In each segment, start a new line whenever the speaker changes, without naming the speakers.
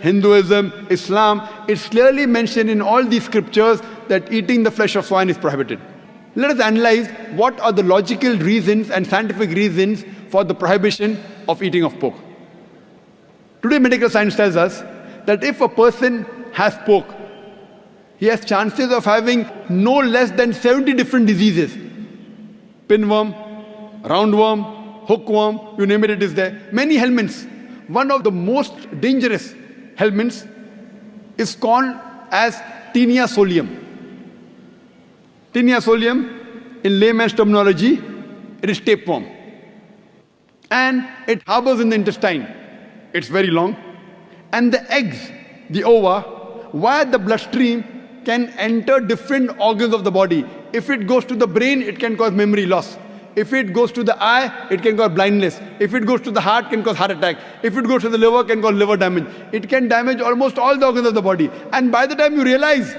Hinduism, Islam, it's clearly mentioned in all these scriptures that eating the flesh of swine is prohibited. Let us analyze what are the logical reasons and scientific reasons for the prohibition of eating of pork. Today medical science tells us that if a person has pork, he has chances of having no less than 70 different diseases. Pinworm, roundworm, hookworm, you name it, it is there. Many helminths. One of the most dangerous helminths is called as Taenia solium. Taenia solium, in layman's terminology, it is tapeworm. And it harbors in the intestine. It's very long. And the eggs, the ova, via the bloodstream can enter different organs of the body. If it goes to the brain, it can cause memory loss. If it goes to the eye, it can cause blindness. If it goes to the heart, it can cause heart attack. If it goes to the liver, it can cause liver damage. It can damage almost all the organs of the body. And by the time you realize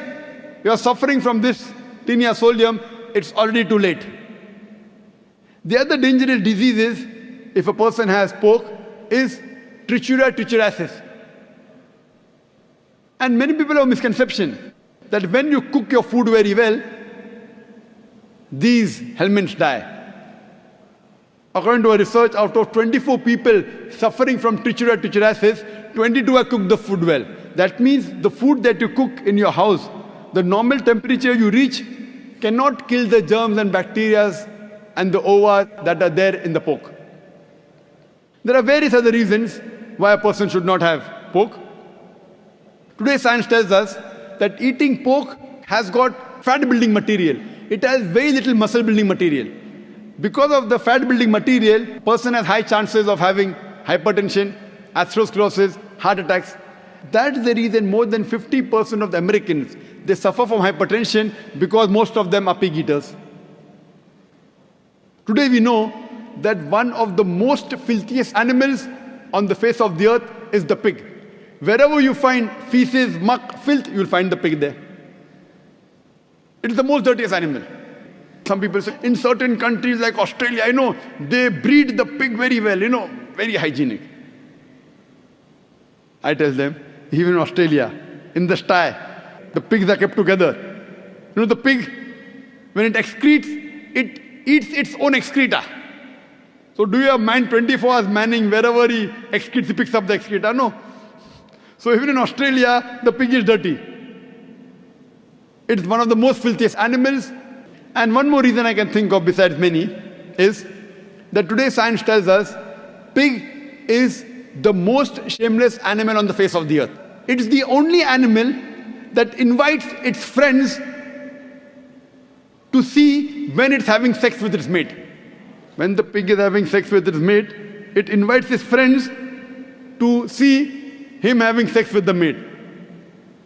you are suffering from this Taenia solium, it's already too late. The other dangerous diseases, if a person has pork, is Trichuria trichuriasis. And many people have a misconception that when you cook your food very well, these helminths die. According to a research, out of 24 people suffering from Trichuria trichuriasis, 22 have cooked the food well. That means the food that you cook in your house, the normal temperature you reach cannot kill the germs and bacteria and the ova that are there in the pork. There are various other reasons why a person should not have pork. Today science tells us that eating pork has got fat building material. It has very little muscle building material. Because of the fat building material, person has high chances of having hypertension, atherosclerosis, heart attacks. That's the reason more than 50% of the Americans, they suffer from hypertension because most of them are pig eaters. Today we know that one of the most filthiest animals on the face of the earth is the pig. Wherever you find feces, muck, filth, you'll find the pig there. It is the most dirtiest animal. Some people say, in certain countries like Australia, I know, they breed the pig very well, very hygienic. I tell them, even in Australia, in the sty, the pigs are kept together. The pig, when it excretes, it eats its own excreta. So do you have mind 24 hours manning, wherever he excretes, he picks up the excreta? No. So even in Australia, the pig is dirty. It's one of the most filthiest animals. And one more reason I can think of besides many is that today science tells us pig is the most shameless animal on the face of the earth. It's the only animal that invites its friends to see when it's having sex with its mate. When the pig is having sex with its mate, it invites its friends to see him having sex with the mate.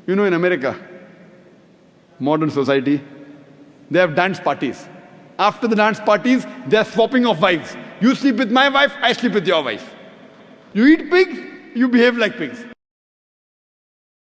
In America, modern society, they have dance parties. After the dance parties, they are swapping of wives. You sleep with my wife, I sleep with your wife. You eat pigs, you behave like pigs.